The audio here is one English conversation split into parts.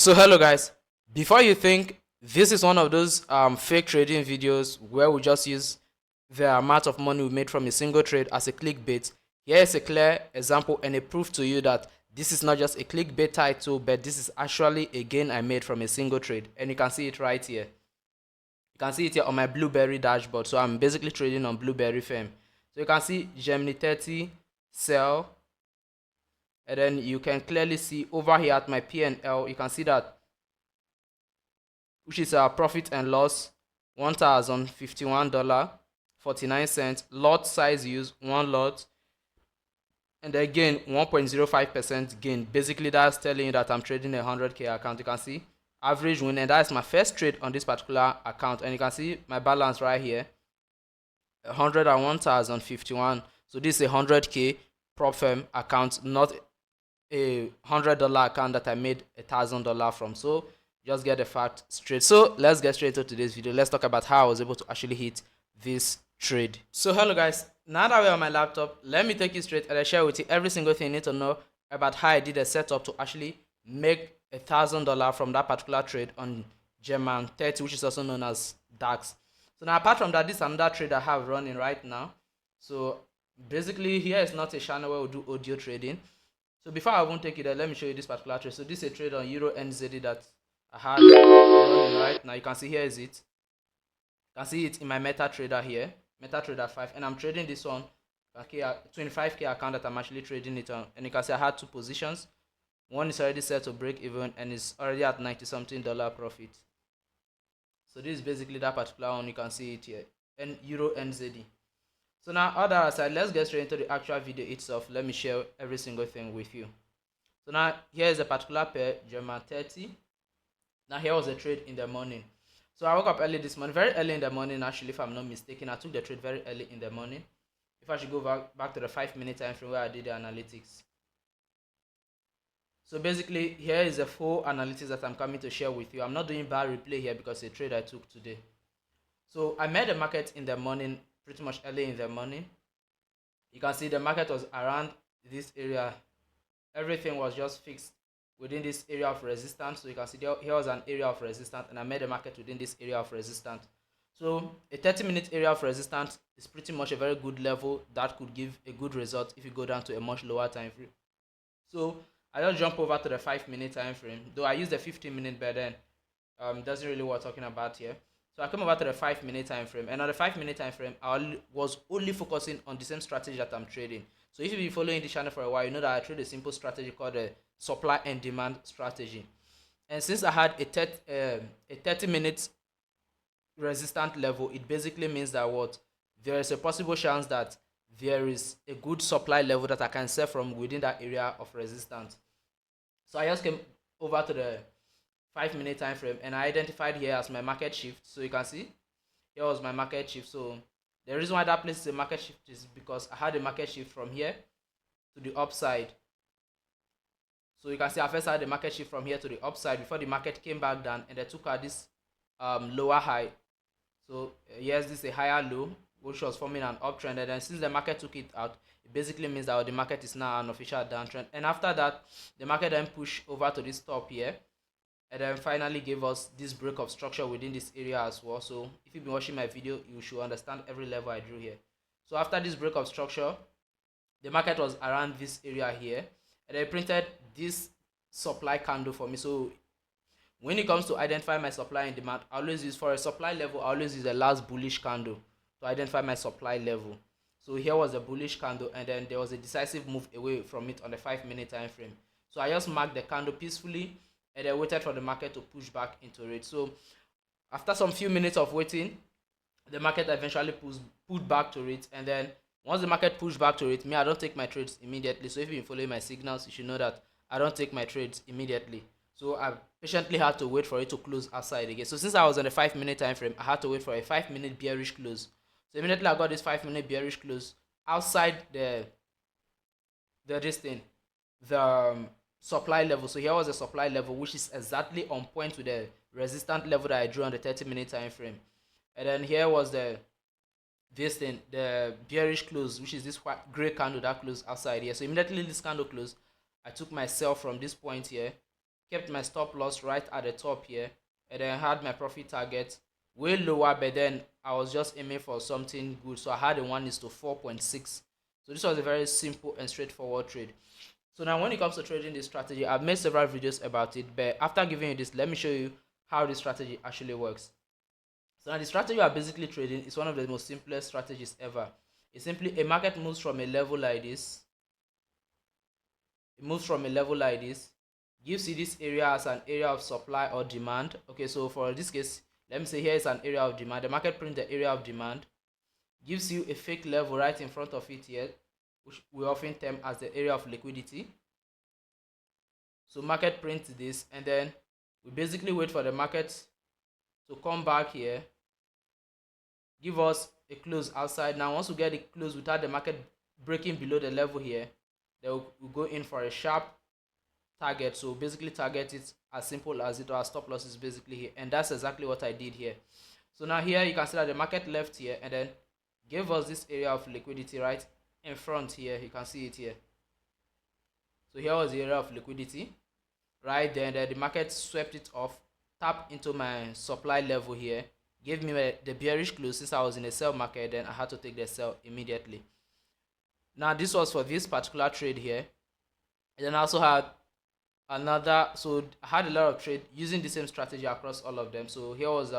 So hello guys, before you think this is one of those fake trading videos where we just use the amount of money we made from a single trade as a clickbait, here is a clear example and a proof to you that this is not just a clickbait title, but this is actually a gain I made from a single trade, and you can see it right here. You can see it here on my Blueberry dashboard. So I'm basically trading on Blueberry firm. So you can see Gemini 30 sell, and then you can clearly see over here at my P&L, you can see that, which is our profit and loss, $1,051.49. Lot size used, 1 lot, and again 1.05% gain. Basically that's telling you that I'm trading a 100k account. You can see average win, and that's my first trade on this particular account, and you can see my balance right here, 101,051. So this is a 100k prop firm account, not a $100 account that I made $1,000 from. So just get the fact straight. So let's get straight into today's video. Let's talk about how I was able to actually hit this trade. So hello guys, now that we're on my laptop, let me take you straight and I share with you every single thing you need to know about how I did a setup to actually make $1,000 from that particular trade on Gemini 30, which is also known as DAX. So now apart from that, this is another trade I have running right now. So basically here is not a channel where we do audio trading. So before I won't take it there, let me show you this particular trade. So this is a trade on Euro NZD that I had running right now. You can see here is it. You can see it in my MetaTrader here, MetaTrader 5, and I'm trading this one, 25k account that I'm actually trading it on. And you can see I had two positions. One is already set to break even and it's already at $90-something profit. So this is basically that particular one. You can see it here, and Euro NZD. So now, other aside, let's get straight into the actual video itself. Let me share every single thing with you. So now, here is a particular pair, Gemini 30. Now, here was a trade in the morning. So I woke up early this morning, very early in the morning actually, if I'm not mistaken. I took the trade very early in the morning. If I should go back to the 5-minute time frame where I did the analytics. So basically, here is a full analytics that I'm coming to share with you. I'm not doing bar replay here because it's a trade I took today. So I made the market in the morning, pretty much early in the morning. You can see the market was around this area. Everything was just fixed within this area of resistance. So you can see here was an area of resistance, and I made the market within this area of resistance. So a 30-minute area of resistance is pretty much a very good level that could give a good result if you go down to a much lower time frame. So I just jump over to the 5-minute time frame, though I use the 15-minute, but then doesn't really what we're talking about here. So I come over to the 5-minute time frame, and on the 5-minute time frame, I was only focusing on the same strategy that I'm trading. So if you've been following the channel for a while, you know that I trade a simple strategy called the supply and demand strategy. And since I had a 30-minute resistant level, it basically means that what there is a possible chance that there is a good supply level that I can sell from within that area of resistance. So I just came over to the 5-minute time frame and I identified here as my market shift. So you can see here was my market shift. So the reason why that place is a market shift is because I had a market shift from here to the upside. So you can see I first had the market shift from here to the upside before the market came back down and they took out this lower high. So yes, this is a higher low which was forming an uptrend, and then since the market took it out, it basically means that the market is now an official downtrend. And after that, the market then pushed over to this top here, and then finally gave us this break of structure within this area as well. So if you've been watching my video, you should understand every level I drew here. So after this break of structure, the market was around this area here, and I printed this supply candle for me. So when it comes to identify my supply and demand, I always use, for a supply level, I always use the last bullish candle to identify my supply level. So here was a bullish candle, and then there was a decisive move away from it on the 5-minute time frame. So I just marked the candle peacefully and I waited for the market to push back into it. So after some few minutes of waiting, the market eventually pulled back to it, and then once the market pushed back to it, I don't take my trades immediately. So if you've been following my signals, you should know that I don't take my trades immediately. So I patiently had to wait for it to close outside again. So since I was on the 5-minute time frame, I had to wait for a 5-minute bearish close. So immediately I got this 5-minute bearish close outside the supply level. So here was the supply level, which is exactly on point with the resistant level that I drew on the 30-minute time frame. And then here was the bearish close, which is this gray candle that closed outside here. So immediately this candle closed, I took my sell from this point here, kept my stop loss right at the top here, and then had my profit target way lower, but then I was just aiming for something good, so I had a 1:4.6. So this was a very simple and straightforward trade. So now when it comes to trading this strategy, I've made several videos about it, but after giving you this, let me show you how this strategy actually works. So now the strategy you are basically trading is one of the most simplest strategies ever. It's simply a market moves from a level like this. It moves from a level like this, gives you this area as an area of supply or demand. Okay, so for this case, let me say here is an area of demand. The market prints the area of demand, gives you a fake level right in front of it here, which we often term as the area of liquidity. So market prints this, and then we basically wait for the market to come back here, give us a close outside. Now once we get it close without the market breaking below the level here, then we'll go in for a sharp target. So basically target it as simple as it, or our stop loss is basically here, and that's exactly what I did here. So now here you can see that the market left here and then gave us this area of liquidity right in front here. You can see it here. So here was the area of liquidity right there, and then the market swept it off, tapped into my supply level here, gave me the bearish close. Since I was in a sell market, then I had to take the sell immediately. Now this was for this particular trade here, and then I also had another. So I had a lot of trade using the same strategy across all of them. So here was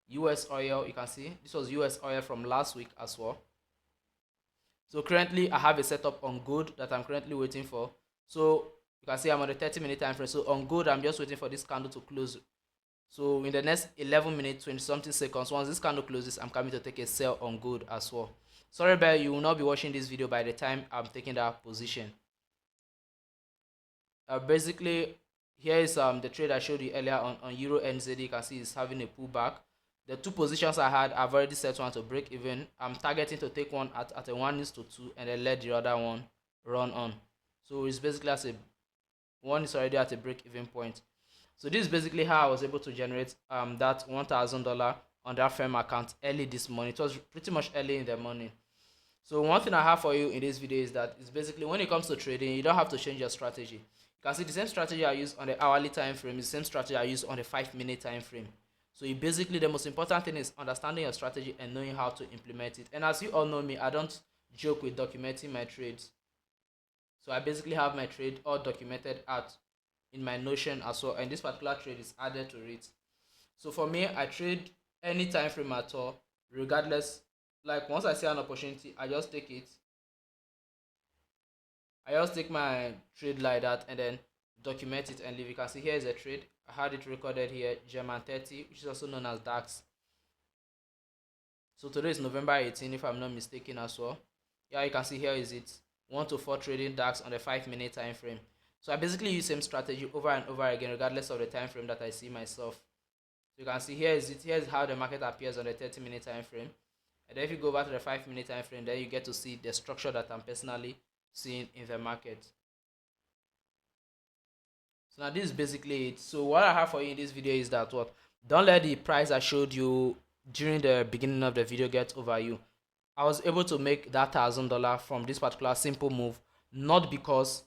US oil. You can see this was US oil from last week as well. So currently I have a setup on gold that I'm currently waiting for. So you can see I'm on the 30-minute time frame. So on gold, I'm just waiting for this candle to close. So in the next 11 minutes, 20 something seconds, once this candle closes, I'm coming to take a sell on gold as well. Sorry, but you will not be watching this video by the time I'm taking that position. Basically, here is the trade I showed you earlier on Euro NZD. You can see it's having a pullback. The two positions I had, I've already set one to break even. I'm targeting to take one at a 1:2 and then let the other one run on. So it's basically as a one is already at a break even point. So this is basically how I was able to generate that $1,000 on that firm account early this morning. It was pretty much early in the morning. So one thing I have for you in this video is that it's basically when it comes to trading, you don't have to change your strategy. You can see the same strategy I use on the hourly time frame is the same strategy I use on the 5-minute time frame. So you basically, the most important thing is understanding your strategy and knowing how to implement it. And as you all know me, I don't joke with documenting my trades. So I basically have my trade all documented out in my Notion as well, and this particular trade is added to it. So for me, I trade any time frame at all, regardless. Like once I see an opportunity, I just take it. I just take my trade like that and then document it and leave. You can see here is a trade. I had it recorded here, German 30, which is also known as DAX. So today is November 18, if I'm not mistaken as well. Yeah, you can see here is it 1 to 4 trading DAX on the 5-minute time frame. So I basically use same strategy over and over again, regardless of the time frame that I see myself. So you can see here is it. Here is how the market appears on the 30-minute time frame. And then if you go back to the 5-minute time frame, then you get to see the structure that I'm personally seeing in the market. So now this is basically it. So what I have for you in this video is that what? Don't let the price I showed you during the beginning of the video get over you. I was able to make that $1,000 from this particular simple move, not because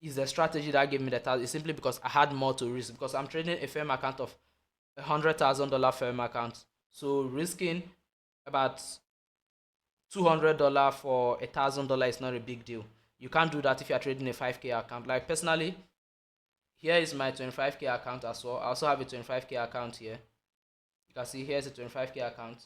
is the strategy that gave me the $1,000. It's simply because I had more to risk, because I'm trading a firm account of $100,000 firm account. So risking about $200 for $1,000 is not a big deal. You can't do that if you're trading a 5K account. Like personally, here is my 25K account as well. I also have a 25K account here. You can see here's a 25K account.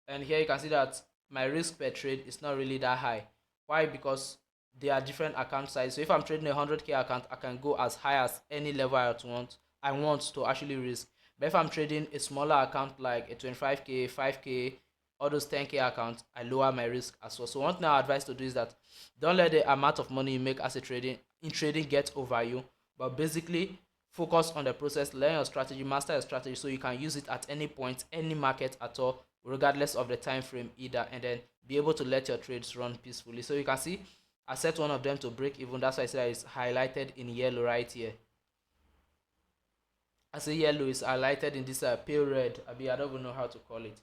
And here you can see that my risk per trade is not really that high. Why? Because they are different account sizes. So if I'm trading a 100K account, I can go as high as any level I want to actually risk. But if I'm trading a smaller account like a 25K, 5K, all those 10K accounts, I lower my risk as well. So one thing I advise to do is that don't let the amount of money you make as a trading get over you, but basically focus on the process, learn your strategy, master your strategy, so you can use it at any point, any market at all, regardless of the time frame either, and then be able to let your trades run peacefully. So you can see I set one of them to break even. That's why I said it's highlighted in yellow right here. I say yellow is highlighted in this pale red. I don't even know how to call it.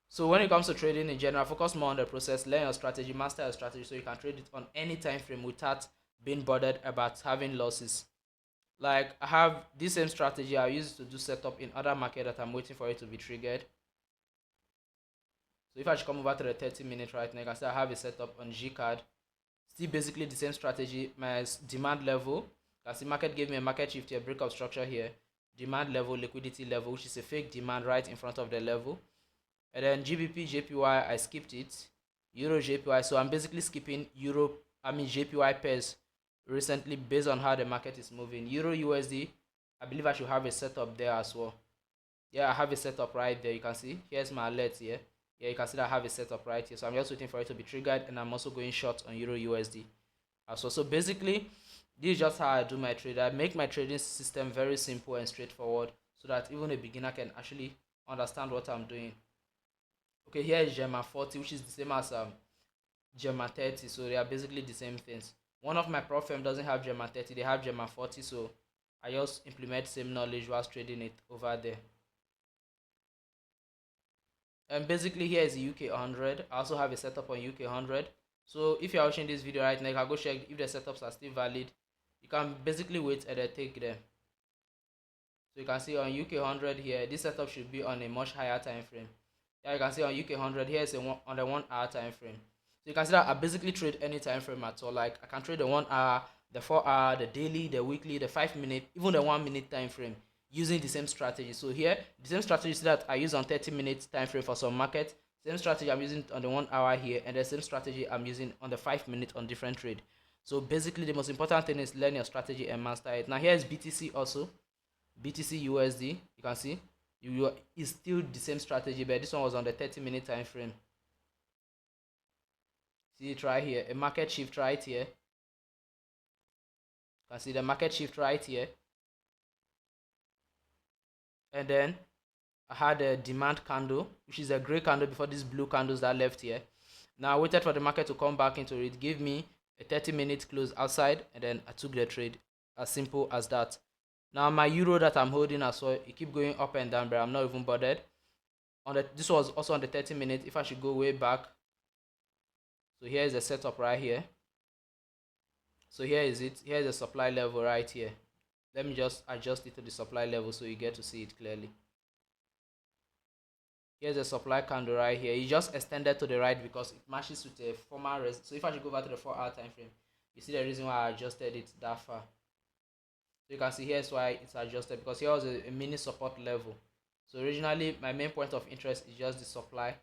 So when it comes to trading in general, focus more on the process, learn your strategy, master your strategy, so you can trade it on any time frame without being bothered about having losses. Like I have this same strategy I use it to do setup in other market that I'm waiting for it to be triggered. So if I should come over to the 30-minute right now, you can see I have a setup on G card. Still basically the same strategy. My demand level, you can see market gave me a market shift here, breakup structure here, demand level, liquidity level, which is a fake demand right in front of the level. And then GBP JPY, I skipped it. Euro JPY, so I'm basically skipping JPY pairs recently based on how the market is moving. Euro USD, I believe I should have a setup there as well. Yeah, I have a setup right there. You can see here's my alert here. Yeah, you can see that I have a setup right here. So I'm just waiting for it to be triggered, and I'm also going short on Euro USD as well. So basically, this is just how I do my trade. I make my trading system very simple and straightforward so that even a beginner can actually understand what I'm doing. Okay, here is Gemma 40, which is the same as Gemma 30. So they are basically the same things. One of my prop firm doesn't have Gemma 30, they have Gemma 40. So I just implement same knowledge whilst trading it over there. And basically here is the UK 100. I also have a setup on UK 100. So if you're watching this video right now, you can go check if the setups are still valid. You can basically wait and then take them. So you can see on UK 100 here, this setup should be on a much higher time frame. Yeah, you can see on UK 100 here is on the 1 hour time frame. So you can see that I basically trade any time frame at all. Like I can trade the 1 hour, the 4 hour, the daily, the weekly, the 5 minute, even the 1 minute time frame using the same strategy. So here, the same strategy that I use on 30-minute time frame for some market, same strategy I'm using on the 1 hour here, and the same strategy I'm using on the 5 minute on different trade. So basically the most important thing is learn your strategy and master it. Now here is BTC also. BTC USD, you can see it's still the same strategy, but this one was on the 30-minute time frame. See it right here, a market shift right here. You can see the market shift right here, and then I had a demand candle, which is a gray candle before these blue candles that left here. Now I waited for the market to come back into it, give me a 30-minute close outside, and then I took the trade. As simple as that. Now my euro that I'm holding as well, it keep going up and down, but I'm not even bothered. This was also on the 30-minute. If I should go way back, so here is the setup right here. So here is it. Here is the supply level right here. Let me just adjust it to the supply level so you get to see it clearly. Here's a supply candle right here. It just extended to the right because it matches with a former resistance. So if I should go back to the 4 hour time frame, you see the reason why I adjusted it that far. So you can see here's why it's adjusted, because here was a mini support level. So originally my main point of interest is just the supply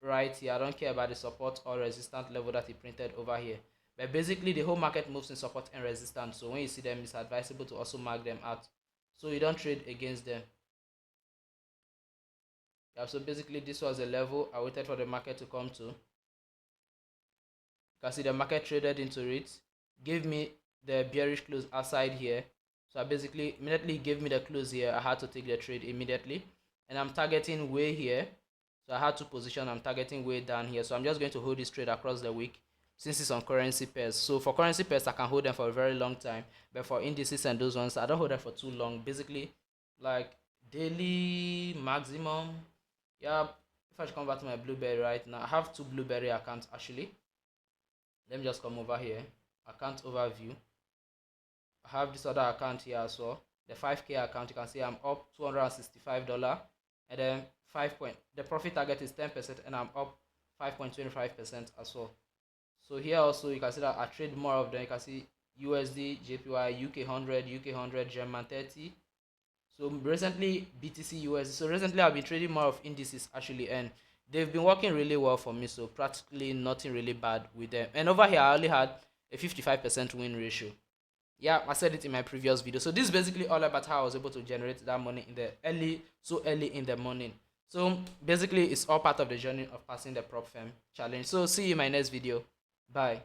right here. I don't care about the support or resistance level that he printed over here. But basically the whole market moves in support and resistance. So when you see them, it's advisable to also mark them out so you don't trade against them. Yeah, so basically this was a level I waited for the market to come to. You can see the market traded into it, gave me the bearish close outside here. So I basically immediately gave me the close here. I had to take the trade immediately, and I'm targeting way here. So I had to position, I'm targeting way down here. So I'm just going to hold this trade across the week since it's on currency pairs. So for currency pairs, I can hold them for a very long time, but for indices and those ones, I don't hold them for too long. Basically like daily maximum. Yeah, if I should come back to my blueberry right now, I have 2 blueberry accounts actually. Let me just come over here, account overview. I have this other account here as well, the 5k account. You can see I'm up $265, and then the profit target is 10%, and I'm up 5.25% as well. So here also you can see that I trade more of them. You can see USD, JPY, UK 100, UK 100, German 30. So recently BTC USD. So recently I've been trading more of indices actually, and they've been working really well for me. So practically nothing really bad with them. And over here I only had a 55% win ratio. Yeah, I said it in my previous video. So this is basically all about how I was able to generate that money in the early in the morning. So basically it's all part of the journey of passing the prop firm challenge. So see you in my next video. Bye.